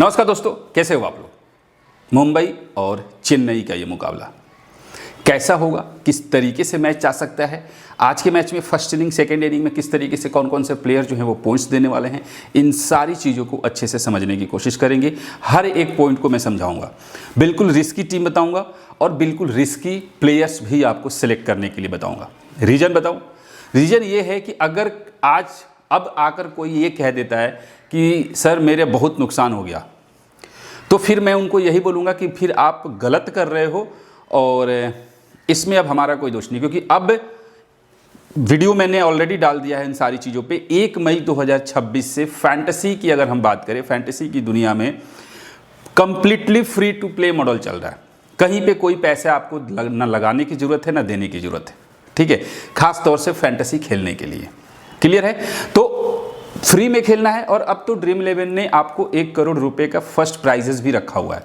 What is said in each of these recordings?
नमस्कार दोस्तों, कैसे हो आप लोग। मुंबई और चेन्नई का ये मुकाबला कैसा होगा, किस तरीके से मैच जा सकता है, आज के मैच में फर्स्ट इनिंग सेकेंड इनिंग में किस तरीके से कौन कौन से प्लेयर जो हैं वो पॉइंट्स देने वाले हैं, इन सारी चीज़ों को अच्छे से समझने की कोशिश करेंगे। हर एक पॉइंट को मैं समझाऊंगा, बिल्कुल रिस्की टीम बताऊंगा और बिल्कुल रिस्की प्लेयर्स भी आपको सिलेक्ट करने के लिए बताऊँगा। रीज़न बताऊँ, रीज़न ये है कि अगर अब आकर कोई ये कह देता है कि सर मेरे बहुत नुकसान हो गया, तो फिर मैं उनको यही बोलूँगा कि फिर आप गलत कर रहे हो और इसमें अब हमारा कोई दोष नहीं, क्योंकि अब वीडियो मैंने ऑलरेडी डाल दिया है इन सारी चीज़ों पे। 1 मई 2026 से फैंटेसी की अगर हम बात करें, फैंटेसी की दुनिया में completely free to play model चल रहा है। कहीं पे कोई पैसे आपको ना लगाने की ज़रूरत है ना देने की ज़रूरत है, ठीक है, खास तौर से फैंटेसी खेलने के लिए। क्लियर है? तो फ्री में खेलना है। और अब तो ड्रीम 11 ने आपको 1 करोड़ रुपए का फर्स्ट प्राइजेस भी रखा हुआ है।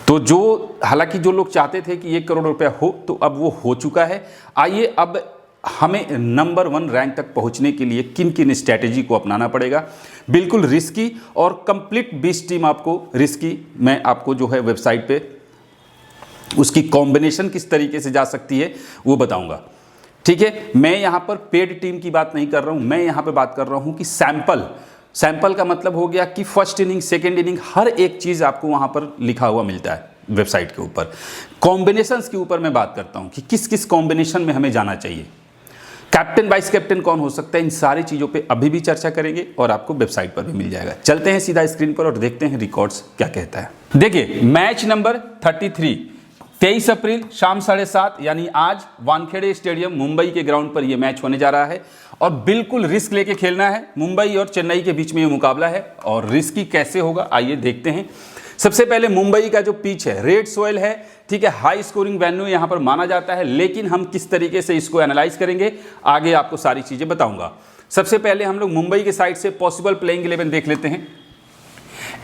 तो हालांकि जो लोग चाहते थे कि 1 करोड़ रुपया हो, तो अब वो हो चुका है। आइए, अब हमें नंबर 1 रैंक तक पहुंचने के लिए किन किन स्ट्रैटेजी को अपनाना पड़ेगा। बिल्कुल रिस्की और कंप्लीट 20 टीम आपको रिस्की, मैं आपको जो है वेबसाइट पे उसकी कॉम्बिनेशन किस तरीके से जा सकती है वो बताऊंगा, ठीक है। मैं यहाँ पर पेड टीम की बात नहीं कर रहा हूँ, मैं यहाँ पे बात कर रहा हूँ कि सैंपल का मतलब हो गया कि फर्स्ट इनिंग सेकेंड इनिंग हर एक चीज़ आपको वहाँ पर लिखा हुआ मिलता है वेबसाइट के ऊपर। कॉम्बिनेशंस के ऊपर मैं बात करता हूँ कि किस किस कॉम्बिनेशन में हमें जाना चाहिए, कैप्टन वाइस कैप्टन कौन हो सकता है, इन सारी चीज़ों पे अभी भी चर्चा करेंगे और आपको वेबसाइट पर भी मिल जाएगा। चलते हैं सीधा स्क्रीन पर और देखते हैं रिकॉर्ड्स क्या कहता है। देखिए, मैच नंबर 33 23 अप्रैल शाम 7:30 यानी आज वानखेड़े स्टेडियम मुंबई के ग्राउंड पर यह मैच होने जा रहा है और बिल्कुल रिस्क लेके खेलना है। मुंबई और चेन्नई के बीच में ये मुकाबला है और रिस्की कैसे होगा आइए देखते हैं। सबसे पहले मुंबई का जो पिच है रेड सोइल है, ठीक है, हाई स्कोरिंग वेन्यू यहाँ पर माना जाता है, लेकिन हम किस तरीके से इसको एनालाइज करेंगे आगे आपको सारी चीज़ें बताऊंगा। सबसे पहले हम लोग मुंबई के साइड से पॉसिबल प्लेइंग 11 देख लेते हैं।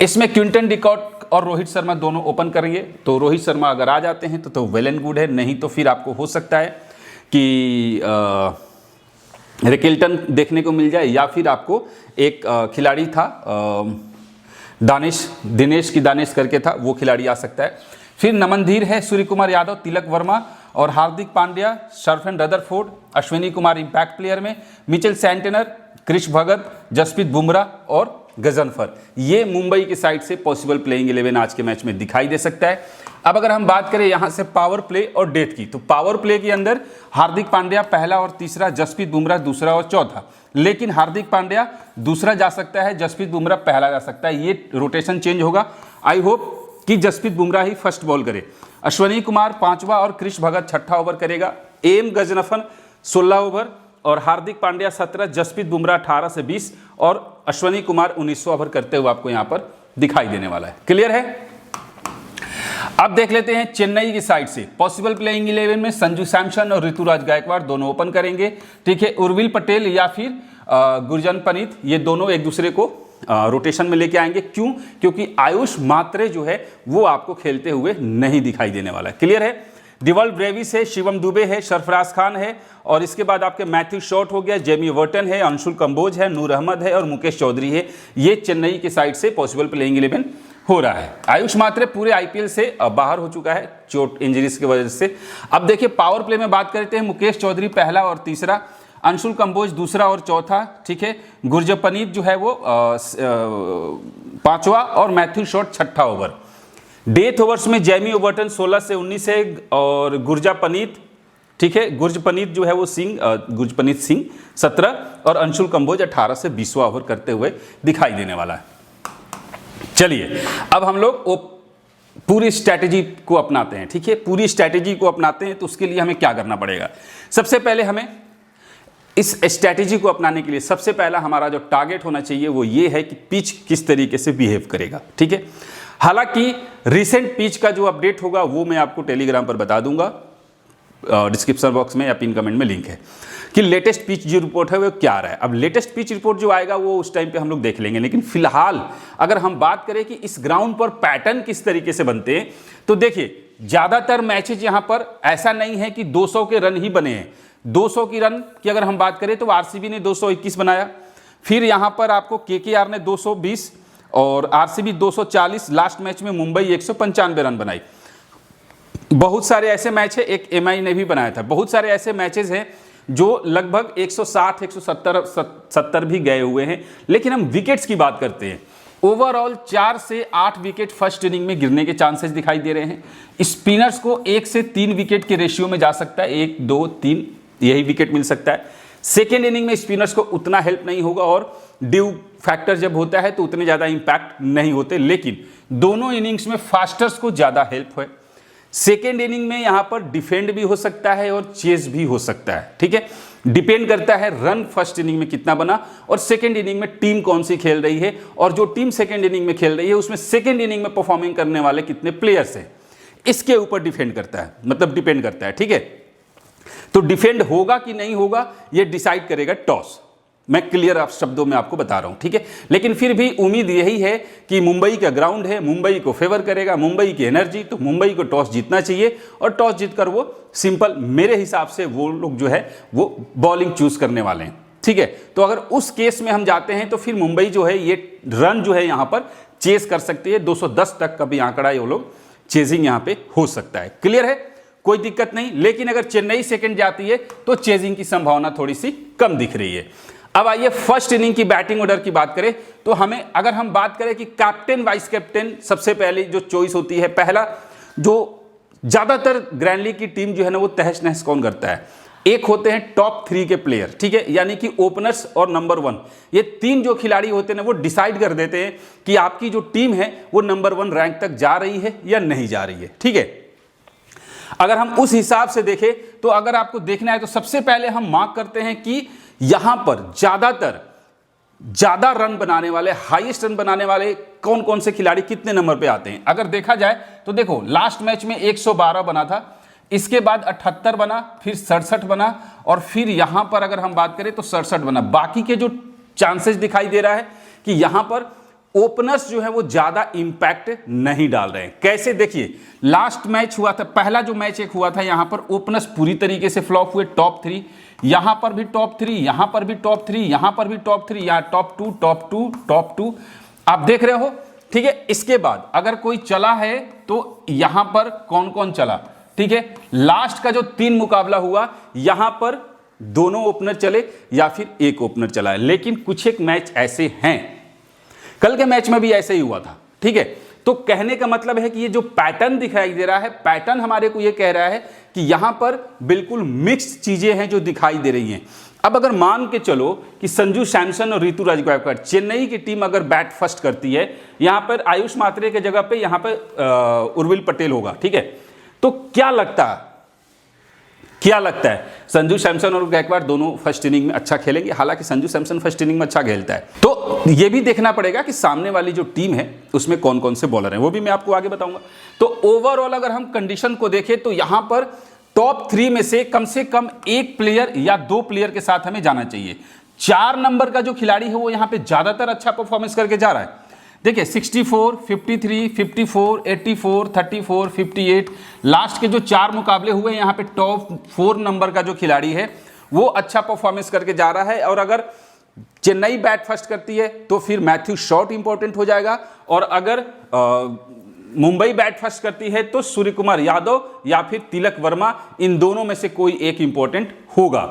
इसमें क्विंटन डिकॉक और रोहित शर्मा दोनों ओपन करेंगे। तो रोहित शर्मा अगर आ जाते हैं तो वेल एंड गुड है, नहीं तो फिर आपको हो सकता है कि रिकिल्टन देखने को मिल जाए, या फिर आपको एक खिलाड़ी था दानिश करके था, वो खिलाड़ी आ सकता है। फिर नमनधीर है, सूर्य कुमार यादव, तिलक वर्मा और Hardik Pandya, Sherfane Rutherford, Ashwani Kumar impact player में, मिचेल सैंटनर, क्रिश भगत, जसप्रीत बुमराह और गजनफर। ये मुंबई की साइड से पॉसिबल प्लेइंग 11 आज के मैच में दिखाई दे सकता है। अब अगर हम बात करें यहां से पावर प्ले और डेथ की, तो पावर प्ले के अंदर हार्दिक पांड्या पहला और तीसरा, जसप्रीत बुमराह दूसरा और चौथा, लेकिन हार्दिक पांड्या दूसरा जा सकता है, जसप्रीत बुमराह पहला जा सकता है। ये रोटेशन चेंज होगा। आई होप कि जसप्रीत बुमराह ही फर्स्ट बॉल करे, अश्विनी कुमार 5वां और क्रिश भगत 6ठा ओवर करेगा, एम गजनफर 16 ओवर और हार्दिक पांड्या 17, जसप्रीत बुमराह 18 से 20 और अश्विनी कुमार 19 ओवर करते हुए आपको यहां पर दिखाई देने वाला है। क्लियर है? अब देख लेते हैं चेन्नई की साइड से पॉसिबल प्लेइंग 11 में संजू सैमसन और ऋतुराज गायकवाड़ दोनों ओपन करेंगे, ठीक है। उर्विल पटेल या फिर गुरजन पनीत, ये दोनों एक दूसरे को रोटेशन में लेके आएंगे। क्यों? क्योंकि आयुष मात्रे जो है वो आपको खेलते हुए नहीं दिखाई देने वाला है। क्लियर है? डिवॉल्ट ब्रेविस है, शिवम दुबे है, सरफराज खान है और इसके बाद आपके मैथ्यू शॉर्ट हो गया, जेमी वर्टन है, अंशुल कंबोज है, नूर अहमद है और मुकेश चौधरी है। ये चेन्नई की साइड से पॉसिबल प्लेइंग 11 हो रहा है। आयुष मात्रे पूरे आईपीएल से बाहर हो चुका है चोट इंजरीज की वजह से। अब देखिए पावर प्ले में बात करते हैं, मुकेश चौधरी पहला और तीसरा, अंशुल कंबोज दूसरा और चौथा, ठीक है। गुरजपनीत जो है वो 5वां और मैथ्यू शॉर्ट 6ठा ओवर। डेथ ओवर्स में जेमी ओवर्टन 16 से 19 है और गुरजापनीत, ठीक है, गुरजपनीत जो है वो गुरजपनीत सिंह 17 और अंशुल कंबोज 18 से 20वां ओवर करते हुए दिखाई देने वाला है। चलिए अब हम लोग पूरी स्ट्रैटेजी को अपनाते हैं, ठीक है। पूरी स्ट्रैटेजी को अपनाते हैं तो उसके लिए हमें क्या करना पड़ेगा। सबसे पहले हमें इस स्ट्रैटेजी को अपनाने के लिए सबसे पहला हमारा जो टारगेट होना चाहिए वो ये है कि पिच किस तरीके से बिहेव करेगा, ठीक है। हालांकि रिसेंट पिच का जो अपडेट होगा वो मैं आपको टेलीग्राम पर बता दूंगा, डिस्क्रिप्शन बॉक्स में या पिन कमेंट में लिंक है कि लेटेस्ट पिच जो रिपोर्ट है वो क्या आ रहा है। अब लेटेस्ट पिच रिपोर्ट जो आएगा वो उस टाइम पे हम लोग देख लेंगे, लेकिन फिलहाल अगर हम बात करें कि इस ग्राउंड पर पैटर्न किस तरीके से बनते हैं, तो देखिए ज़्यादातर मैचेज यहाँ पर ऐसा नहीं है कि 200 के रन ही बने हैं। 200 की रन की अगर हम बात करें तो आरसीबी ने 221 बनाया, फिर यहाँ पर आपको केकेआर ने 220 और आरसीबी 240, लास्ट मैच में मुंबई 195 रन बनाई। बहुत सारे ऐसे मैच है, एक एमआई ने भी बनाया था, बहुत सारे ऐसे मैचेस हैं जो लगभग 160 170 भी गए हुए हैं। लेकिन हम विकेट्स की बात करते हैं, ओवरऑल 4 से 8 विकेट फर्स्ट इनिंग में गिरने के चांसेस दिखाई दे रहे हैं। स्पिनर्स को 1 से 3 विकेट के रेशियो में जा सकता है, 1 2 3 यही विकेट मिल सकता है। सेकेंड इनिंग में स्पिनर्स को उतना हेल्प नहीं होगा और ड्यू फैक्टर जब होता है तो उतने ज़्यादा इंपैक्ट नहीं होते, लेकिन दोनों इनिंग्स में फास्टर्स को ज़्यादा हेल्प है। सेकेंड इनिंग में यहां पर डिफेंड भी हो सकता है और चेस भी हो सकता है, ठीक है। डिपेंड करता है रन फर्स्ट इनिंग में कितना बना और सेकेंड इनिंग में टीम कौन सी खेल रही है, और जो टीम सेकेंड इनिंग में खेल रही है उसमें सेकेंड इनिंग में परफॉर्मिंग करने वाले कितने प्लेयर्स हैं, इसके ऊपर डिपेंड करता है, मतलब डिपेंड करता है, ठीक है। तो डिफेंड होगा कि नहीं होगा ये डिसाइड करेगा टॉस, मैं क्लियर आप शब्दों में आपको बता रहा हूं, ठीक है। लेकिन फिर भी उम्मीद यही है कि मुंबई का ग्राउंड है, मुंबई को फेवर करेगा, मुंबई की एनर्जी, तो मुंबई को टॉस जीतना चाहिए और टॉस जीतकर वो सिंपल मेरे हिसाब से वो लोग जो है वो बॉलिंग चूज करने वाले हैं, ठीक है। तो अगर उस केस में हम जाते हैं तो फिर मुंबई जो है ये रन जो है यहां पर चेस कर सकती है, 210 तक का भी आंकड़ा ये लोग चेजिंग यहां पे हो सकता है, क्लियर है, कोई दिक्कत नहीं। लेकिन अगर चेन्नई सेकंड जाती है तो चेजिंग की संभावना थोड़ी सी कम दिख रही है। अब आइए फर्स्ट इनिंग की बैटिंग ऑर्डर की बात करें तो हमें, अगर हम बात करें कि कैप्टन वाइस कैप्टन सबसे पहले जो चॉइस होती है, पहला जो ज्यादातर ग्रैंड लीग की टीम जो है ना वो तहस नहस कौन करता है, एक होते हैं टॉप 3 के प्लेयर, ठीक है, यानी कि ओपनर्स और नंबर 1, ये 3 जो खिलाड़ी होते हैं ना वो डिसाइड कर देते हैं कि आपकी जो टीम है वो नंबर 1 रैंक तक जा रही है या नहीं जा रही है, ठीक है। अगर हम उस हिसाब से देखें तो अगर आपको देखना है तो सबसे पहले हम मार्क करते हैं कि यहां पर ज्यादा रन बनाने वाले, हाईएस्ट रन बनाने वाले कौन कौन से खिलाड़ी कितने नंबर पे आते हैं। अगर देखा जाए तो देखो लास्ट मैच में 112 बना था, इसके बाद 78 बना, फिर 67 बना और फिर यहां पर अगर हम बात करें तो 67 बना। बाकी के जो चांसेस दिखाई दे रहा है कि यहां पर ओपनर्स जो है वो ज्यादा इंपैक्ट नहीं डाल रहे हैं। कैसे, देखिए लास्ट मैच हुआ था, पहला जो मैच एक हुआ था यहां पर ओपनर्स पूरी तरीके से फ्लॉप हुए, टॉप 3, यहां पर भी टॉप 3, यहां पर भी टॉप 3, यहां पर भी टॉप 3, यहां टॉप 2 टॉप 2 टॉप 2 आप देख रहे हो, ठीक है। इसके बाद अगर कोई चला है तो यहां पर कौन कौन चला, ठीक है। लास्ट का जो 3 मुकाबला हुआ यहां पर दोनों ओपनर चले या फिर एक ओपनर चला है, लेकिन कुछ एक मैच ऐसे हैं, कल के मैच में भी ऐसे ही हुआ था, ठीक है। तो कहने का मतलब है कि ये जो पैटर्न दिखाई दे रहा है, पैटर्न हमारे को ये कह रहा है कि यहां पर बिल्कुल मिक्स चीजें हैं जो दिखाई दे रही हैं। अब अगर मान के चलो कि संजू सैमसन और ऋतुराज गायकवाड़, चेन्नई की टीम अगर बैट फर्स्ट करती है, यहां पर आयुष मात्रे के जगह पे यहां पर उर्विल पटेल होगा, ठीक है, तो क्या लगता है संजू सैमसन और गायकवाड़ दोनों फर्स्ट इनिंग में अच्छा खेलेंगे। हालांकि संजू सैमसन फर्स्ट इनिंग में अच्छा खेलता है, तो ये भी देखना पड़ेगा कि सामने वाली जो टीम है उसमें कौन कौन से बॉलर हैं, वो भी मैं आपको आगे बताऊंगा। तो ओवरऑल अगर हम कंडीशन को देखें तो यहां पर टॉप 3 में से कम 1 प्लेयर या 2 प्लेयर के साथ हमें जाना चाहिए। 4 नंबर का जो खिलाड़ी है वो यहां पे ज्यादातर अच्छा परफॉर्मेंस करके जा रहा है। देखिए 64, 53, 54, 84, 34, 58, लास्ट के जो 4 मुकाबले हुए यहाँ पे टॉप 4 नंबर का जो खिलाड़ी है वो अच्छा परफॉर्मेंस करके जा रहा है। और अगर चेन्नई बैट फर्स्ट करती है तो फिर मैथ्यू शॉट इंपॉर्टेंट हो जाएगा, और अगर मुंबई बैट फर्स्ट करती है तो सूर्य कुमार यादव या फिर तिलक वर्मा, इन दोनों में से कोई एक इंपॉर्टेंट होगा।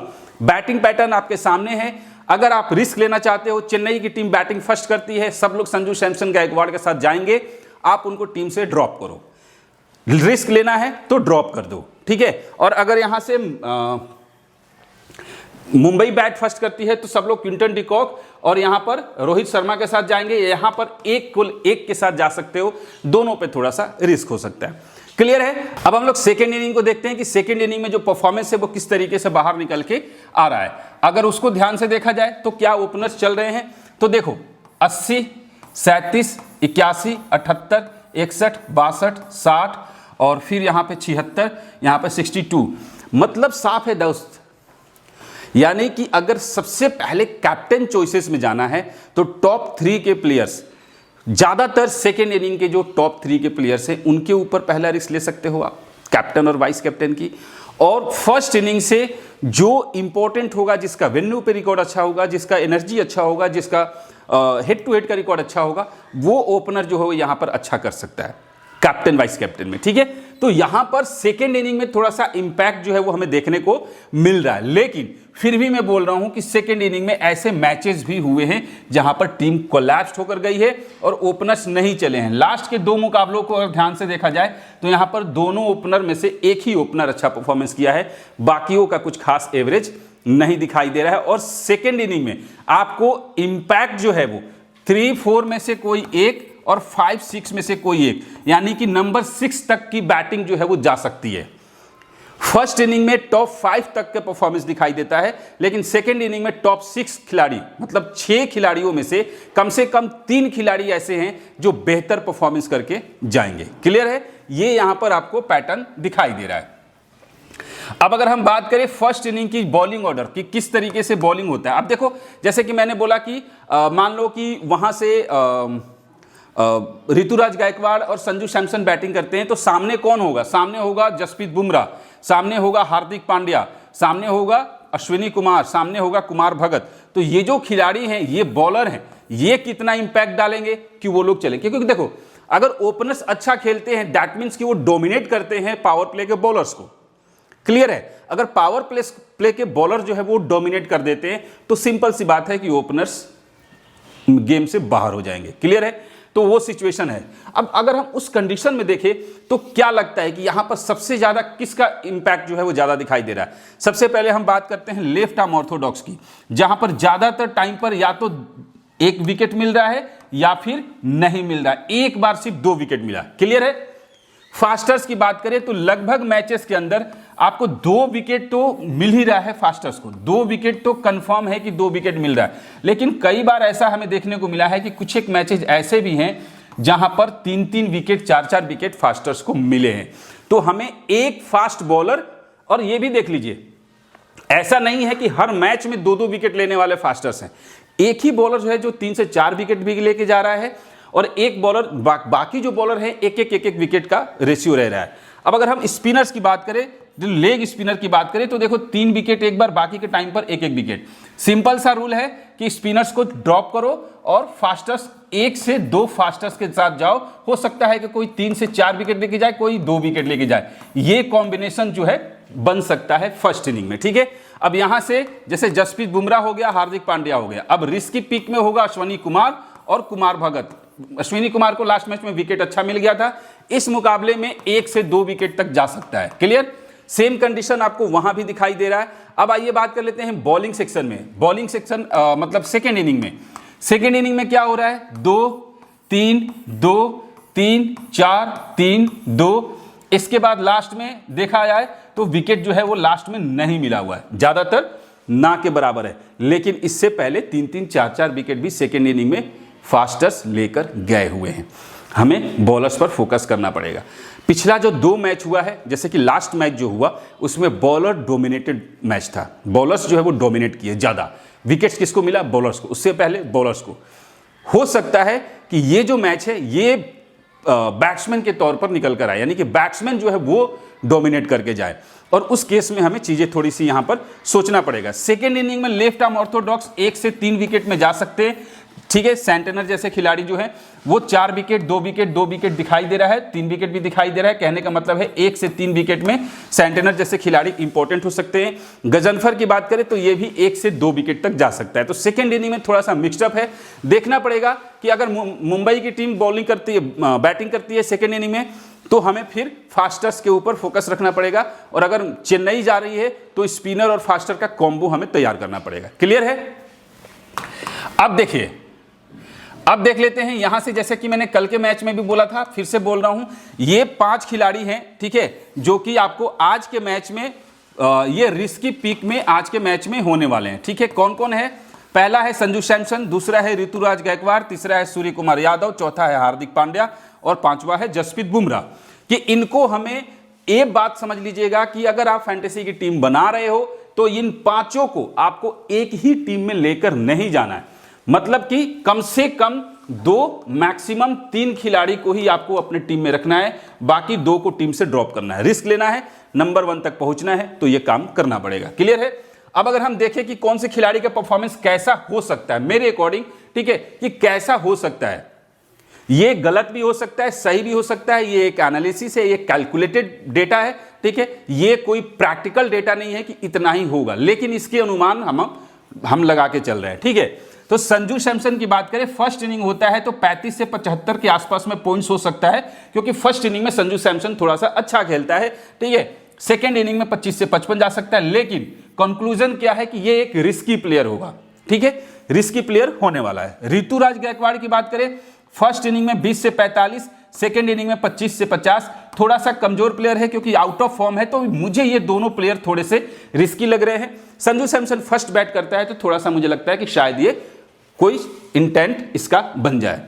बैटिंग पैटर्न आपके सामने है। अगर आप रिस्क लेना चाहते हो, चेन्नई की टीम बैटिंग फर्स्ट करती है, सब लोग संजू सैमसन गायकवाड़ के साथ जाएंगे, आप उनको टीम से ड्रॉप करो। रिस्क लेना है तो ड्रॉप कर दो, ठीक है। और अगर यहां से मुंबई बैट फर्स्ट करती है तो सब लोग क्विंटन डिकॉक और यहां पर रोहित शर्मा के साथ जाएंगे, यहां पर कुल एक के साथ जा सकते हो, दोनों पे थोड़ा सा रिस्क हो सकता है। क्लियर है। अब हम लोग सेकेंड इनिंग को देखते हैं कि सेकेंड इनिंग में जो परफॉर्मेंस है वो किस तरीके से बाहर निकल के आ रहा है। अगर उसको ध्यान से देखा जाए तो क्या ओपनर्स चल रहे हैं, तो देखो 80, 37, 81, 78, 61, 62, 60 और फिर यहां पे 76, यहां पे 62, मतलब साफ है दोस्त। यानी कि अगर सबसे पहले कैप्टन चॉइसेस में जाना है तो टॉप 3 के प्लेयर्स, ज्यादातर सेकेंड इनिंग के जो टॉप 3 के प्लेयर्स हैं उनके ऊपर पहला रिस्क ले सकते हो आप, कैप्टन और वाइस कैप्टन की। और फर्स्ट इनिंग से जो इंपॉर्टेंट होगा, जिसका वेन्यू पे रिकॉर्ड अच्छा होगा, जिसका एनर्जी अच्छा होगा, जिसका हेड टू हेड का रिकॉर्ड अच्छा होगा, वो ओपनर जो है वो यहां पर अच्छा कर सकता है कैप्टन वाइस कैप्टन में। ठीक है, तो यहां पर सेकेंड इनिंग में थोड़ा सा इंपैक्ट जो है वो हमें देखने को मिल रहा है, लेकिन फिर भी मैं बोल रहा हूं कि सेकेंड इनिंग में ऐसे मैचेस भी हुए हैं जहां पर टीम कोलैप्स होकर गई है और ओपनर्स नहीं चले हैं। लास्ट के 2 मुकाबलों को अगर ध्यान से देखा जाए तो यहां पर दोनों ओपनर में से एक ही ओपनर अच्छा परफॉर्मेंस किया है, बाकियों का कुछ खास एवरेज नहीं दिखाई दे रहा है। और सेकेंड इनिंग में आपको इंपैक्ट जो है वो 3-4 में से कोई एक और 5-6 में से कोई एक, यानी कि नंबर 6 तक की बैटिंग जो है वो जा सकती है। फर्स्ट इनिंग में टॉप 5 तक का परफॉर्मेंस दिखाई देता है, लेकिन सेकेंड इनिंग में टॉप 6 खिलाड़ी, मतलब 6 खिलाड़ियों में से कम 3 खिलाड़ी ऐसे हैं जो बेहतर परफॉर्मेंस करके जाएंगे। क्लियर है, ये यहां पर आपको पैटर्न दिखाई दे रहा है। अब अगर हम बात करें फर्स्ट इनिंग की बॉलिंग ऑर्डर की, किस तरीके से बॉलिंग होता है। अब देखो, जैसे कि मैंने बोला कि मान लो कि वहां से ऋतुराज गायकवाड़ और संजू सैमसन बैटिंग करते हैं, तो सामने कौन होगा? सामने होगा जसप्रीत बुमराह, सामने होगा हार्दिक पांड्या, सामने होगा अश्विनी कुमार, सामने होगा कुमार भगत। तो ये जो खिलाड़ी हैं, ये बॉलर हैं, ये कितना इंपैक्ट डालेंगे कि वो लोग चले, क्योंकि देखो अगर ओपनर्स अच्छा खेलते हैं दैट मीन्स कि वो डोमिनेट करते हैं पावर प्ले के बॉलर्स को। क्लियर है, अगर पावर प्ले के बॉलर जो है वो डोमिनेट कर देते हैं तो सिंपल सी बात है कि ओपनर्स गेम से बाहर हो जाएंगे। क्लियर है, तो वो सिचुएशन है। अब अगर हम उस कंडीशन में देखें तो क्या लगता है कि यहां पर सबसे ज्यादा किसका इंपैक्ट जो है वो ज्यादा दिखाई दे रहा है? सबसे पहले हम बात करते हैं लेफ्ट आर्म ऑर्थोडॉक्स की, जहां पर ज्यादातर टाइम पर या तो 1 विकेट मिल रहा है या फिर नहीं मिल रहा है, एक बार सिर्फ 2 विकेट मिला। क्लियर है, फास्टर्स की बात करें तो लगभग मैचेस के अंदर आपको 2 विकेट तो मिल ही रहा है फास्टर्स को, 2 विकेट तो कंफर्म है कि 2 विकेट मिल रहा है। लेकिन कई बार ऐसा हमें देखने को मिला है कि कुछ एक मैचेस ऐसे भी हैं जहां पर 3-3 विकेट 4-4 विकेट फास्टर्स को मिले हैं। तो हमें एक फास्ट बॉलर, और ये भी देख लीजिए ऐसा नहीं है कि हर मैच में 2-2 विकेट लेने वाले फास्टर्स हैं, एक ही बॉलर जो है जो 3 से 4 विकेट भी लेके जा रहा है और एक बॉलर बाकी जो बॉलर है एक विकेट का रेशियो रह रहा है। अब अगर हम स्पिनर्स की बात करें, लेग स्पिनर की बात करें तो देखो 3 विकेट एक बार, बाकी के टाइम पर 1 विकेट। सिंपल सा रूल है कि स्पिनर्स को ड्रॉप करो और फास्टर्स 1 से 2 फास्टर्स के साथ जाओ। हो सकता है कि कोई 3 से 4 विकेट लेके जाए, कोई 2 विकेट लेके जाए, ये कॉम्बिनेशन जो है बन सकता है फर्स्ट इनिंग में। ठीक है, अब यहां से जैसे जसप्रीत बुमराह हो गया, हार्दिक पांड्या हो गया, अब रिस्क की पिक में होगा अश्विनी कुमार और कुमार भगत। अश्विनी कुमार को लास्ट मैच में विकेट अच्छा मिल गया था, इस मुकाबले में 1 से 2 विकेट तक जा सकता है। क्लियर, सेम कंडीशन आपको वहां भी दिखाई दे रहा है। अब आइए बात कर लेते हैं बॉलिंग सेक्शन में। बॉलिंग सेक्शन मतलब सेकेंड इनिंग में, सेकेंड इनिंग में क्या हो रहा है? 2-3-2-3-4-3-2। इसके बाद लास्ट में देखा जाए तो विकेट जो है वो लास्ट में नहीं मिला हुआ है, ज्यादातर ना के बराबर है। लेकिन इससे पहले 3-3 4-4 विकेट भी सेकेंड इनिंग में फास्टर्स लेकर गए हुए हैं। हमें बॉलर्स पर फोकस करना पड़ेगा। पिछला जो 2 मैच हुआ है, जैसे कि लास्ट मैच जो हुआ उसमें बॉलर डोमिनेटेड मैच था, बॉलर्स जो है वो डोमिनेट किए ज्यादा, विकेट्स किसको मिला? बॉलर्स को, उससे पहले बॉलर्स को। हो सकता है कि ये जो मैच है ये बैट्समैन के तौर पर निकल कर आए, यानी कि बैट्समैन जो है वो डोमिनेट करके जाए, और उस केस में हमें चीजें थोड़ी सी यहां पर सोचना पड़ेगा। सेकेंड इनिंग में लेफ्ट आर्म ऑर्थोडॉक्स 1 से 3 विकेट में जा सकते हैं। ठीक है, सेंटेनर जैसे खिलाड़ी जो है वो 4 विकेट 2 विकेट दिखाई दे रहा है, 3 विकेट भी दिखाई दे रहा है। कहने का मतलब है 1 से 3 विकेट में सेंटेनर जैसे खिलाड़ी इंपॉर्टेंट हो सकते हैं। गजनफर की बात करें तो ये भी 1 से 2 विकेट तक जा सकता है। तो सेकेंड इनिंग में थोड़ा सा मिक्सअप है, देखना पड़ेगा कि अगर मुंबई की टीम बॉलिंग करती है, बैटिंग करती है सेकेंड इनिंग में, तो हमें फिर फास्टर्स के ऊपर फोकस रखना पड़ेगा, और अगर चेन्नई जा रही है तो स्पिनर और फास्टर का कॉम्बो हमें तैयार करना पड़ेगा। क्लियर है, अब देखिए, अब देख लेते हैं यहां से, जैसे कि मैंने कल के मैच में भी बोला था, फिर से बोल रहा हूं, ये 5 खिलाड़ी हैं, ठीक है, जो कि आपको आज के मैच में ये रिस्की पिक में आज के मैच में होने वाले हैं। ठीक है, कौन कौन है? पहला है संजू सैमसन, दूसरा है ऋतुराज गायकवाड़, तीसरा है सूर्य कुमार यादव, चौथा है हार्दिक पांड्या और 5वां है जसप्रीत बुमराह। कि इनको हमें एक बात समझ लीजिएगा कि अगर आप फैंटेसी की टीम बना रहे हो तो इन 5 को आपको एक ही टीम में लेकर नहीं जाना है, मतलब कि कम से कम दो मैक्सिमम 3 खिलाड़ी को ही आपको अपने टीम में रखना है, बाकी 2 को टीम से ड्रॉप करना है। रिस्क लेना है, नंबर 1 तक पहुंचना है, तो ये काम करना पड़ेगा। क्लियर है? अब अगर हम देखें कि कौन से खिलाड़ी का परफॉर्मेंस कैसा हो सकता है मेरे अकॉर्डिंग, ठीक है, कि कैसा हो सकता है, ये गलत भी हो सकता है, सही भी हो सकता है, ये एक एनालिसिस है, ये कैलकुलेटेड डेटा है, ठीक है, ये कोई प्रैक्टिकल डेटा नहीं है कि इतना ही होगा, लेकिन इसके अनुमान हम लगा के चल रहे हैं। ठीक है, तो संजू सैमसन की बात करें, फर्स्ट इनिंग होता है तो 35 से 75 के आसपास में पॉइंट्स हो सकता है, क्योंकि फर्स्ट इनिंग में संजू सैमसन थोड़ा सा अच्छा खेलता है। ठीक है, सेकेंड इनिंग में 25 से 55 जा सकता है, लेकिन कंक्लूजन क्या है कि ये एक रिस्की प्लेयर होगा। ठीक है, रिस्की प्लेयर होने वाला है। ऋतुराज गायकवाड़ की बात करें, फर्स्ट इनिंग में 20 से 45, सेकेंड इनिंग में 25 से 50, थोड़ा सा कमजोर प्लेयर है क्योंकि आउट ऑफ फॉर्म है, तो मुझे ये दोनों प्लेयर थोड़े से रिस्की लग रहे हैं। संजू सैमसन फर्स्ट बैट करता है तो थोड़ा सा मुझे लगता है कि शायद ये कोई इंटेंट इसका बन जाए।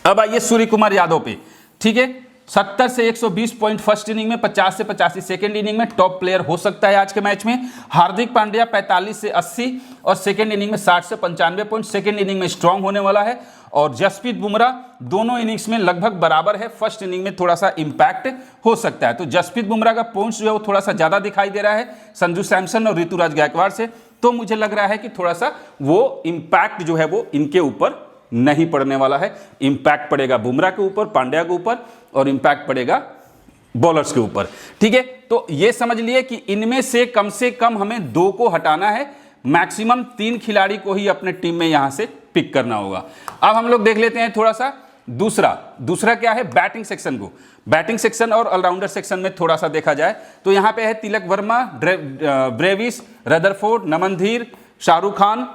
अब आइए सूर्य कुमार यादव पे। ठीक है, 70 से 120 पॉइंट फर्स्ट इनिंग में, 50 से 85 सेकेंड इनिंग में, टॉप प्लेयर हो सकता है आज के मैच में। हार्दिक पांड्या 45 से 80 और सेकेंड इनिंग में 60 से 95 पॉइंट, सेकेंड इनिंग में स्ट्रांग होने वाला है। और जसप्रीत बुमराह दोनों इनिंग्स में लगभग बराबर है, फर्स्ट इनिंग में थोड़ा सा इंपैक्ट हो सकता है, तो जसप्रीत बुमराह का पॉइंट्स जो है वो थोड़ा सा ज्यादा दिखाई दे रहा है संजू सैमसन और ऋतुराज गायकवाड़ से, तो मुझे लग रहा है कि थोड़ा सा वो इंपैक्ट जो है वो इनके ऊपर नहीं पड़ने वाला है। इंपैक्ट पड़ेगा बुमराह के ऊपर, पांड्या के ऊपर, और इंपैक्ट पड़ेगा बॉलर्स के ऊपर। ठीक है, तो ये समझ लिए कि इनमें से कम हमें 2 को हटाना है, मैक्सिमम 3 खिलाड़ी को ही अपने टीम में यहां से पिक करना होगा। अब हम लोग देख लेते हैं थोड़ा सा दूसरा क्या है, बैटिंग सेक्शन को। बैटिंग सेक्शन और ऑलराउंडर सेक्शन में थोड़ा सा देखा जाए तो यहां पे है तिलक वर्मा, ब्रेविस, रदरफोर्ड, नमन धीर, शाहरुख खान,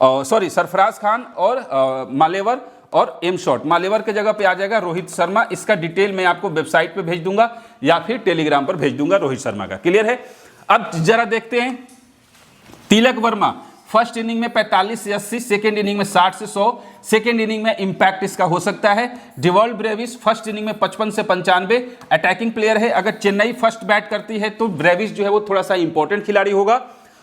सरफराज खान और मालेवर और एम शॉट। मालेवर के जगह पे आ जाएगा रोहित शर्मा। इसका डिटेल मैं आपको वेबसाइट पे भेज दूंगा या फिर टेलीग्राम पर भेज दूंगा रोहित शर्मा का। क्लियर है? अब जरा देखते हैं तिलक वर्मा फर्स्ट इनिंग में 45 से 80, सेकेंड इनिंग में 60 से 100, सेकेंड इनिंग में इंपैक्ट इसका हो सकता है। डिवॉल्ड ब्रेविस फर्स्ट इनिंग में 55 से 95, अटैकिंग प्लेयर है। अगर चेन्नई फर्स्ट बैट करती है तो ब्रेविस जो है वो थोड़ा सा इंपॉर्टेंट खिलाड़ी होगा।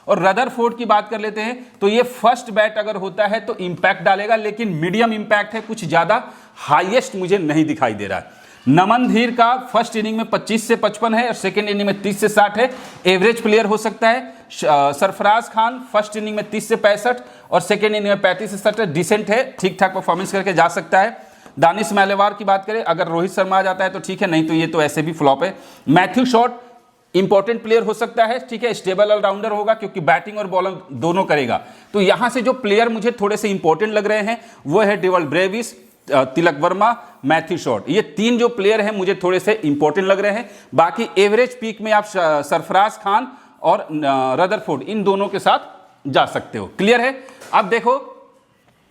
और रदरफोर्ड की बात कर लेते हैं तो ये फर्स्ट बैट अगर होता है तो इंपैक्ट डालेगा, लेकिन मीडियम इंपैक्ट है, कुछ ज्यादा हाईएस्ट मुझे नहीं दिखाई दे रहा है। नमन धीर का फर्स्ट इनिंग में 25 से 55 है और सेकेंड इनिंग में 30 से 60 है, एवरेज प्लेयर हो सकता है। सरफराज खान फर्स्ट इनिंग में 30 से 65 और सेकेंड इनिंग में 35 से 60, डिसेंट है, ठीक ठाक परफॉर्मेंस करके जा सकता है। दानिश मालेवार की बात करें, अगर रोहित शर्मा आ जाता है तो ठीक है, नहीं तो ये तो ऐसे भी फ्लॉप है। मैथ्यू शॉट इंपॉर्टेंट प्लेयर हो सकता है, ठीक है, स्टेबल ऑलराउंडर होगा क्योंकि बैटिंग और बॉलिंग दोनों करेगा। तो यहां से जो प्लेयर मुझे थोड़े से इंपॉर्टेंट लग रहे हैं वो है डिवॉल्ड Brevis, Tilak Varma, Matthew Short. ये 3 जो प्लेयर हैं मुझे थोड़े से इंपॉर्टेंट लग रहे हैं। बाकी एवरेज पीक में आप सरफराज खान और रदरफोर्ड इन दोनों के साथ जा सकते हो। क्लियर है? अब देखो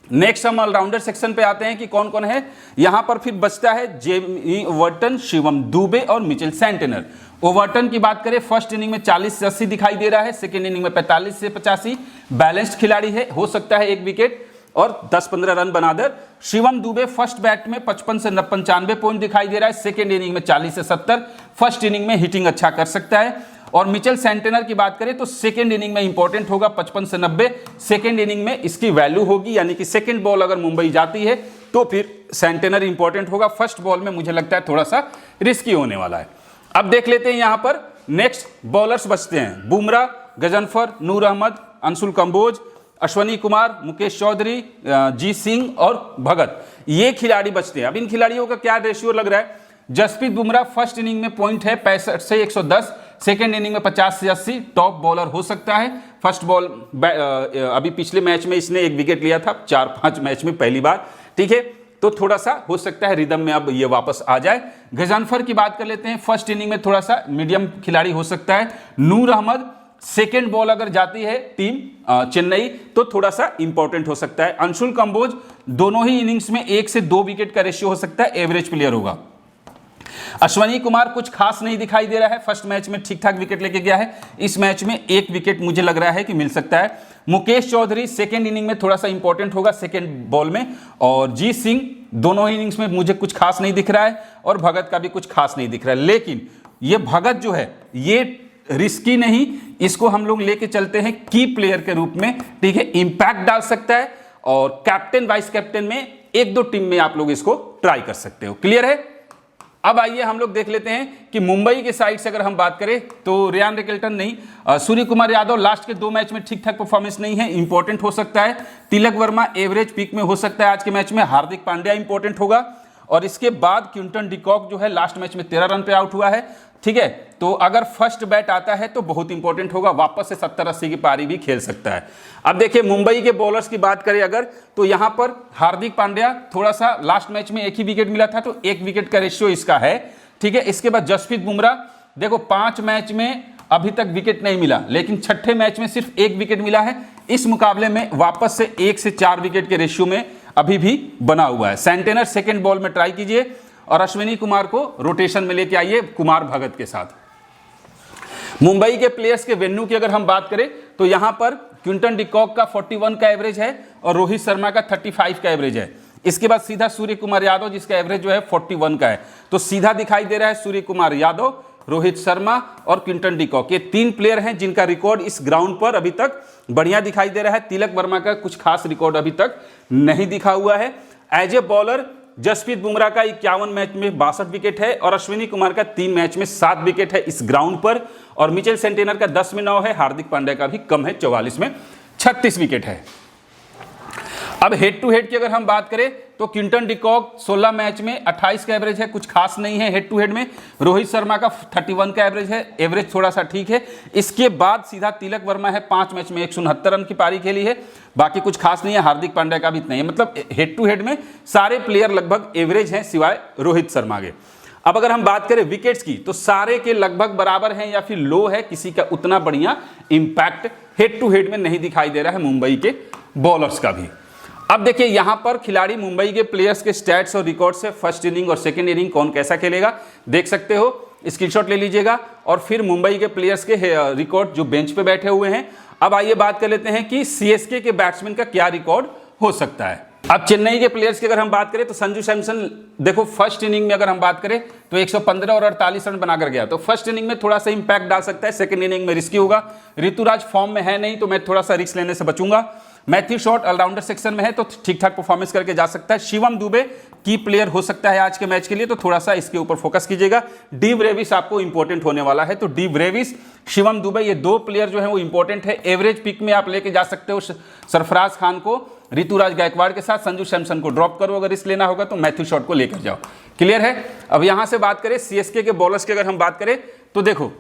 नेक्स्ट हम ऑलराउंडर सेक्शन पे आते हैं कि कौन कौन है। यहां पर फिर बचता है जेमी ओवर्टन, शिवम दुबे और मिचेल सेंटेनर। ओवर्टन की बात करें, फर्स्ट इनिंग में 40 से 80 दिखाई दे रहा है, सेकेंड इनिंग में 45 से 85, बैलेंस्ड खिलाड़ी है, हो सकता है 1 विकेट और 10-15 रन बना दे। शिवम दुबे फर्स्ट बैट में 55 से 95 पॉइंट दिखाई दे रहा है, सेकेंड इनिंग में 40 से 70, फर्स्ट इनिंग में हिटिंग अच्छा कर सकता है। और मिचेल सेंटेनर की बात करें तो सेकेंड इनिंग में इंपॉर्टेंट होगा, 55 से 90, सेकेंड इनिंग में इसकी वैल्यू होगी, यानी कि सेकेंड बॉल अगर मुंबई जाती है तो फिर सेंटेनर इंपॉर्टेंट होगा। फर्स्ट बॉल में मुझे लगता है थोड़ा सा रिस्की होने वाला है। अब देख लेते हैं यहां पर नेक्स्ट बॉलर्स बचते हैं, बुमराह, गजनफर, नूर अहमद, अंशुल कंबोज, अश्वनी कुमार, मुकेश चौधरी, जी सिंह और भगत, ये खिलाड़ी बचते हैं। अब इन खिलाड़ियों का क्या रेशियो लग रहा है? जसप्रीत बुमराह फर्स्ट इनिंग में पॉइंट है 65 से 110, सेकेंड इनिंग में 50 से 80, टॉप बॉलर हो सकता है। फर्स्ट बॉल अभी पिछले मैच में इसने 1 विकेट लिया था 4-5 मैच में पहली बार, ठीक है, तो थोड़ा सा हो सकता है रिदम में अब ये वापस आ जाए। गजनफर की बात कर लेते हैं, फर्स्ट इनिंग में थोड़ा सा मीडियम खिलाड़ी हो सकता है। नूर अहमद सेकेंड बॉल अगर जाती है टीम चेन्नई तो थोड़ा सा इंपॉर्टेंट हो सकता है। अंशुल कंबोज दोनों ही इनिंग्स में 1 से 2 विकेट का रेशियो हो सकता है, एवरेज प्लेयर होगा। अश्वनी कुमार कुछ खास नहीं दिखाई दे रहा है, फर्स्ट मैच में ठीक ठाक विकेट लेके गया है, इस मैच में 1 विकेट मुझे लग रहा है कि मिल सकता है। मुकेश चौधरी सेकेंड इनिंग में थोड़ा सा इंपॉर्टेंट होगा सेकेंड बॉल में, और जी सिंह दोनों इनिंग्स में मुझे कुछ खास नहीं दिख रहा है, और भगत का भी कुछ खास नहीं दिख रहा है। लेकिन ये भगत जो है ये रिस्की नहीं, इसको हम लोग लेके चलते हैं की प्लेयर के रूप में, ठीक है, इंपैक्ट डाल सकता है और कैप्टन वाइस कैप्टन में एक दो टीम में आप लोग इसको ट्राई कर सकते हो। क्लियर है? अब आइए हम लोग देख लेते हैं कि मुंबई के साइड से अगर हम बात करें तो रियान रिकेल्टन नहीं, सूर्य कुमार यादव लास्ट के 2 मैच में ठीक ठाक परफॉर्मेंस नहीं है, इंपॉर्टेंट हो सकता है। तिलक वर्मा एवरेज पीक में हो सकता है आज के मैच में। हार्दिक पांड्या इंपॉर्टेंट होगा। और इसके बाद क्विंटन डिकॉक जो है लास्ट मैच में 13 रन पे आउट हुआ है। ठीक है, तो अगर फर्स्ट बैट आता है तो बहुत इंपॉर्टेंट होगा, वापस से 70-80 की पारी भी खेल सकता है। अब देखिए मुंबई के बॉलर्स की बात करें अगर, तो यहां पर हार्दिक पांड्या थोड़ा सा लास्ट मैच में 1 ही विकेट मिला था, तो 1 विकेट का रेशियो इसका है। ठीक है, इसके बाद जसप्रीत बुमराह, देखो 5 मैच में अभी तक विकेट नहीं मिला, लेकिन छठे मैच में सिर्फ 1 विकेट मिला है। इस मुकाबले में वापस से 1 से 4 विकेट के रेशियो में अभी भी बना हुआ है। सेंटेनर सेकंड बॉल में ट्राई कीजिए और अश्विनी कुमार को रोटेशन में लेके आइए कुमार भगत के साथ। मुंबई के प्लेयर्स के वेन्यू की अगर हम बात करें तो यहां पर क्विंटन डिकॉक का 41 का एवरेज है और रोहित शर्मा का 35 का एवरेज है। इसके बाद सीधा सूर्य कुमार यादव जिसका एवरेज जो है 41 का है। तो सीधा दिखाई दे रहा है सूर्य कुमार यादव, रोहित शर्मा और क्विंटन डिकॉक, ये 3 प्लेयर हैं जिनका रिकॉर्ड इस ग्राउंड पर अभी तक बढ़िया दिखाई दे रहा है। तिलक वर्मा का कुछ खास रिकॉर्ड अभी तक नहीं दिखा हुआ है। As a bowler Jasprit Bumrah का 51 मैच में 62 विकेट है और अश्विनी कुमार का 3 मैच में 7 विकेट है इस ग्राउंड पर। और मिचेल सेंटेनर का 10 में 9 है। हार्दिक पांड्या का भी कम है, 44 में 36 विकेट है। अब हेड टू हेड की अगर हम बात करें तो क्विंटन डिकॉक 16 मैच में 28 का एवरेज है, कुछ खास नहीं है हेड टू हेड में। रोहित शर्मा का 31 का एवरेज है, एवरेज थोड़ा सा ठीक है। इसके बाद सीधा तिलक वर्मा है, 5 मैच में 169 रन की पारी खेली है, बाकी कुछ खास नहीं है। हार्दिक पांड्या का भी इतना ही है, मतलब हेड टू हेड में सारे प्लेयर लगभग एवरेज हैं सिवाय रोहित शर्मा के। अब अगर हम बात करें विकेट्स की तो सारे के लगभग बराबर हैं या फिर लो है, किसी का उतना बढ़िया इंपैक्ट हेड टू हेड में नहीं दिखाई दे रहा है मुंबई के बॉलर्स का भी। अब देखिए यहां पर खिलाड़ी मुंबई के प्लेयर्स के स्टैट्स और रिकॉर्ड से फर्स्ट इनिंग और सेकंड इनिंग कौन कैसा खेलेगा देख सकते हो, स्क्रीनशॉट ले लीजिएगा। और फिर मुंबई के प्लेयर्स के रिकॉर्ड जो बेंच पे बैठे हुए हैं। अब आइए बात कर लेते हैं कि सीएसके के बैट्समैन का क्या रिकॉर्ड हो सकता है। अब चेन्नई के प्लेयर्स की अगर हम बात करें तो संजू सैमसन, देखो फर्स्ट इनिंग में अगर हम बात करें तो 115 और 48 रन बनाकर गया, तो फर्स्ट इनिंग में थोड़ा सा इंपैक्ट डाल सकता है, सेकंड इनिंग में रिस्की होगा। ऋतुराज फॉर्म में है नहीं तो मैं थोड़ा सा रिस्क लेने से बचूंगा। मैथ्यू शॉट ऑलराउंडर सेक्शन में है तो ठीक ठाक परफॉर्मेंस करके जा सकता है। शिवम दुबे की प्लेयर हो सकता है आज के मैच के लिए, तो थोड़ा सा इसके ऊपर फोकस कीजिएगा। डी ब्रेविस आपको इंपॉर्टेंट होने वाला है, तो डी ब्रेविस, शिवम दुबे, ये 2 प्लेयर जो है वो इंपॉर्टेंट है। एवरेज पिक में आप लेके जा सकते हो सरफराज खान को ऋतुराज गायकवाड़ के साथ। संजू सैमसन को ड्रॉप करो, अगर रिस्क लेना होगा तो मैथ्यू शॉट को लेकर जाओ। क्लियर है? अब यहां से बात करें सीएसके के बॉलर्स की अगर हम बात करें तो देखो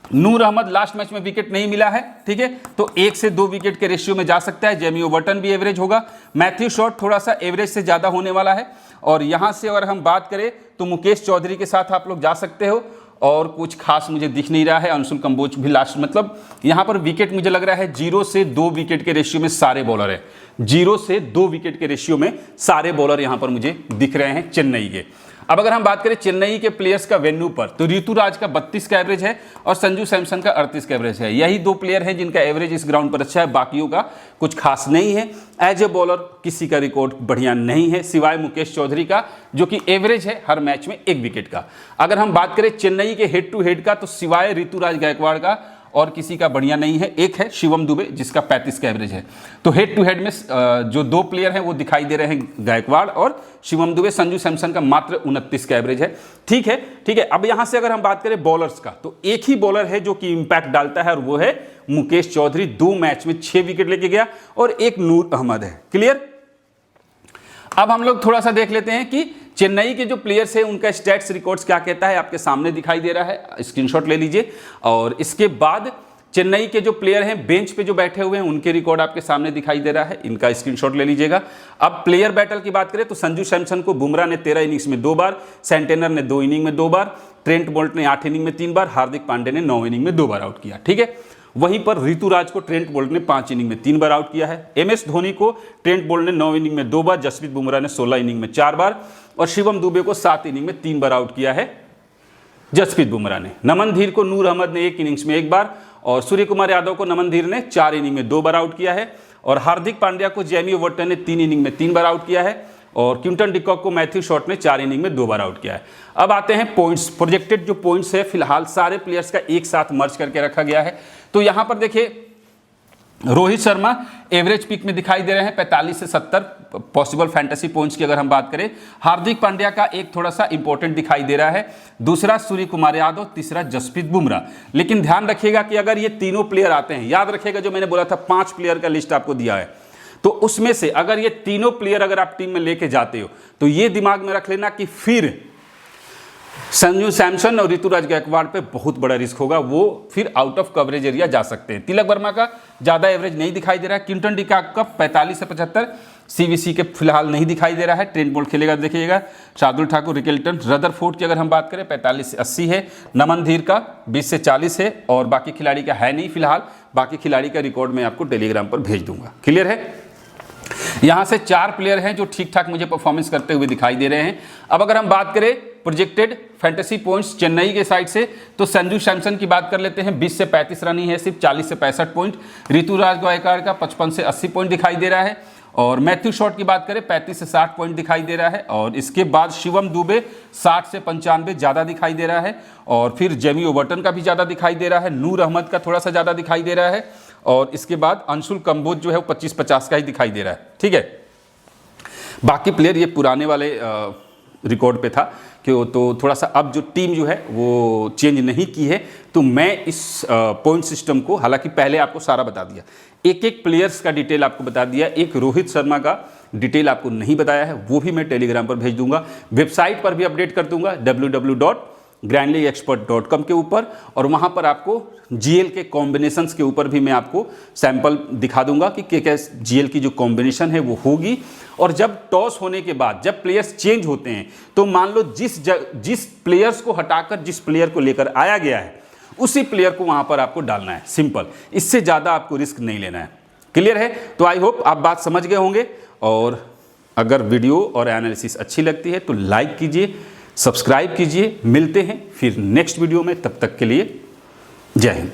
नूर अहमद लास्ट मैच में विकेट नहीं मिला है, ठीक है, तो 1 से 2 विकेट के रेशियो में जा सकता है। जेमी ओवर्टन भी एवरेज होगा। मैथ्यू शॉट थोड़ा सा एवरेज से ज्यादा होने वाला है। और यहां से अगर हम बात करें तो मुकेश चौधरी के साथ आप लोग जा सकते हो, और कुछ खास मुझे दिख नहीं रहा है। अंशुल कंबोज भी लास्ट, मतलब यहां पर विकेट मुझे लग रहा है 0 से 2 विकेट के रेशियो में सारे बॉलर है। 0 से 2 विकेट के रेशियो में सारे बॉलर यहां पर मुझे दिख रहे हैं चेन्नई के। अब अगर हम बात करें चेन्नई के प्लेयर्स का वेन्यू पर तो ऋतुराज का 32 का एवरेज है और संजू सैमसन का 38 का एवरेज है। यही 2 प्लेयर हैं जिनका एवरेज इस ग्राउंड पर अच्छा है, बाकियों का कुछ खास नहीं है। एज ए बॉलर किसी का रिकॉर्ड बढ़िया नहीं है सिवाय मुकेश चौधरी का, जो कि एवरेज है हर मैच में 1 विकेट का। अगर हम बात करें चेन्नई के हेड टू हेड का तो सिवाय ऋतुराज गायकवाड़ का और किसी का बढ़िया नहीं है। एक है शिवम दुबे जिसका 35 का एवरेज है। तो हेड टू हेड में जो 2 प्लेयर हैं वो दिखाई दे रहे हैं, गायकवाड़ और शिवम दुबे। संजू सैमसन का मात्र 29 का एवरेज है। ठीक है, ठीक है। अब यहां से अगर हम बात करें बॉलर्स का तो एक ही बॉलर है जो कि इंपैक्ट डालता है और वो है मुकेश चौधरी। 2 मैच में 6 विकेट लेके गया और एक नूर अहमद है। क्लियर? अब हम लोग थोड़ा सा देख लेते हैं कि चेन्नई के जो प्लेयर्स हैं उनका स्टैट्स रिकॉर्ड्स क्या कहता है, आपके सामने दिखाई दे रहा है, स्क्रीनशॉट ले लीजिए। और इसके बाद चेन्नई के जो प्लेयर हैं बेंच पे जो बैठे हुए हैं उनके रिकॉर्ड आपके सामने दिखाई दे रहा है, इनका स्क्रीनशॉट ले लीजिएगा। अब प्लेयर बैटल की बात करें तो संजू सैमसन को बुमराह ने 13 इनिंग्स में 2 बार, सेंटेनर ने 2 इनिंग में 2 बार, ट्रेंट बोल्ट ने 8 इनिंग में 3 बार, हार्दिक पांड्या ने 9 इनिंग में 2 बार आउट किया। ठीक है, वहीं पर ऋतुराज को ट्रेंट बोल्ट ने 5 इनिंग में 3 बार आउट किया है। MS धोनी को ट्रेंट बोल्ट ने 9 इनिंग में 2 बार, जसप्रीत बुमराह ने 16 इनिंग में 4 बार और शिवम दुबे को 7 इनिंग में 3 बार आउट किया है जसप्रीत बुमराह ने। नमन धीर को नूर अहमद ने 1 इनिंग्स में 1 बार और सूर्य कुमार यादव को नमन धीर ने 4 इनिंग में 2 बार आउट किया है और हार्दिक पांड्या को जेमी ओवर्टन ने 3 इनिंग में 3 बार आउट किया है और क्विंटन डिकॉक को मैथ्यू शॉट ने 4 इनिंग में 2 बार आउट किया है। अब आते हैं पॉइंट्स। प्रोजेक्टेड जो पॉइंट्स है फिलहाल सारे प्लेयर्स का एक साथ मर्ज करके रखा गया है। तो यहां पर देखिए रोहित शर्मा एवरेज पिक में दिखाई दे रहे हैं 45 से 70 पॉसिबल फैंटेसी पॉइंट्स की अगर हम बात करें। हार्दिक पांड्या का एक थोड़ा सा इंपॉर्टेंट दिखाई दे रहा है, दूसरा सूर्य कुमार यादव, तीसरा जसप्रीत बुमराह। लेकिन ध्यान रखिएगा कि अगर ये तीनों प्लेयर आते हैं, याद रखिएगा जो मैंने बोला था 5 प्लेयर का लिस्ट आपको दिया है, तो उसमें से अगर ये तीनों प्लेयर अगर आप टीम में लेके जाते हो तो ये दिमाग में रख लेना कि फिर संजू सैमसन और ऋतुराज गायकवाड़ पे बहुत बड़ा रिस्क होगा, वो फिर आउट ऑफ कवरेज एरिया जा सकते हैं। तिलक वर्मा का ज़्यादा एवरेज नहीं दिखाई दे रहा है। क्विंटन डिकॉक का 45 से 75 सीवीसी के फिलहाल नहीं दिखाई दे रहा है। ट्रेंट बोल्ट खेलेगा देखिएगा। शार्दुल ठाकुर, रिकेल्टन, रदरफोर्ड की अगर हम बात करें 45 से 80 है। नमन धीर का 20 से 40 है और बाकी खिलाड़ी का है नहीं फिलहाल। बाकी खिलाड़ी का रिकॉर्ड मैं आपको टेलीग्राम पर भेज दूंगा। क्लियर है? यहाँ से 4 प्लेयर हैं जो ठीक ठाक मुझे परफॉर्मेंस करते हुए दिखाई दे रहे हैं। अब अगर हम बात करें प्रोजेक्टेड फैंटेसी पॉइंट्स चेन्नई के साइड से, तो संजू सैमसन की बात कर लेते हैं। 20 से 35 रन ही है सिर्फ, 40 से 65 पॉइंट। ऋतुराज गायकवाड़ का 55 से 80 पॉइंट दिखाई दे रहा है। और मैथ्यू शॉट की बात करें 35 से 60 पॉइंट दिखाई दे रहा है। और इसके बाद शिवम दुबे 60 से 95 ज़्यादा दिखाई दे रहा है। और फिर जेमी ओवर्टन का भी ज़्यादा दिखाई दे रहा है। नूर अहमद का थोड़ा सा ज़्यादा दिखाई दे रहा है। और इसके बाद अंशुल कंबोज जो है वो 25-50 का ही दिखाई दे रहा है। ठीक है, बाकी प्लेयर ये पुराने वाले रिकॉर्ड पे था कि तो थोड़ा सा अब जो टीम जो है वो चेंज नहीं की है, तो मैं इस पॉइंट सिस्टम को, हालांकि पहले आपको सारा बता दिया, एक एक प्लेयर्स का डिटेल आपको बता दिया। एक रोहित शर्मा का डिटेल आपको नहीं बताया है, वो भी मैं टेलीग्राम पर भेज दूंगा। वेबसाइट पर भी अपडेट कर दूंगा www.grandleagueexpert.com के ऊपर, और वहाँ पर आपको जीएल के कॉम्बिनेशंस के ऊपर भी मैं आपको सैंपल दिखा दूंगा कि क्या जीएल की जो कॉम्बिनेशन है वो होगी। और जब टॉस होने के बाद जब प्लेयर्स चेंज होते हैं, तो मान लो जिस प्लेयर्स को हटाकर जिस प्लेयर को लेकर आया गया है उसी प्लेयर को वहाँ पर आपको डालना है, सिंपल। इससे ज़्यादा आपको रिस्क नहीं लेना है। क्लियर है? तो आई होप आप बात समझ गए होंगे। और अगर वीडियो और एनालिसिस अच्छी लगती है तो लाइक कीजिए, सब्सक्राइब कीजिए। मिलते हैं फिर नेक्स्ट वीडियो में, तब तक के लिए जय हिंद।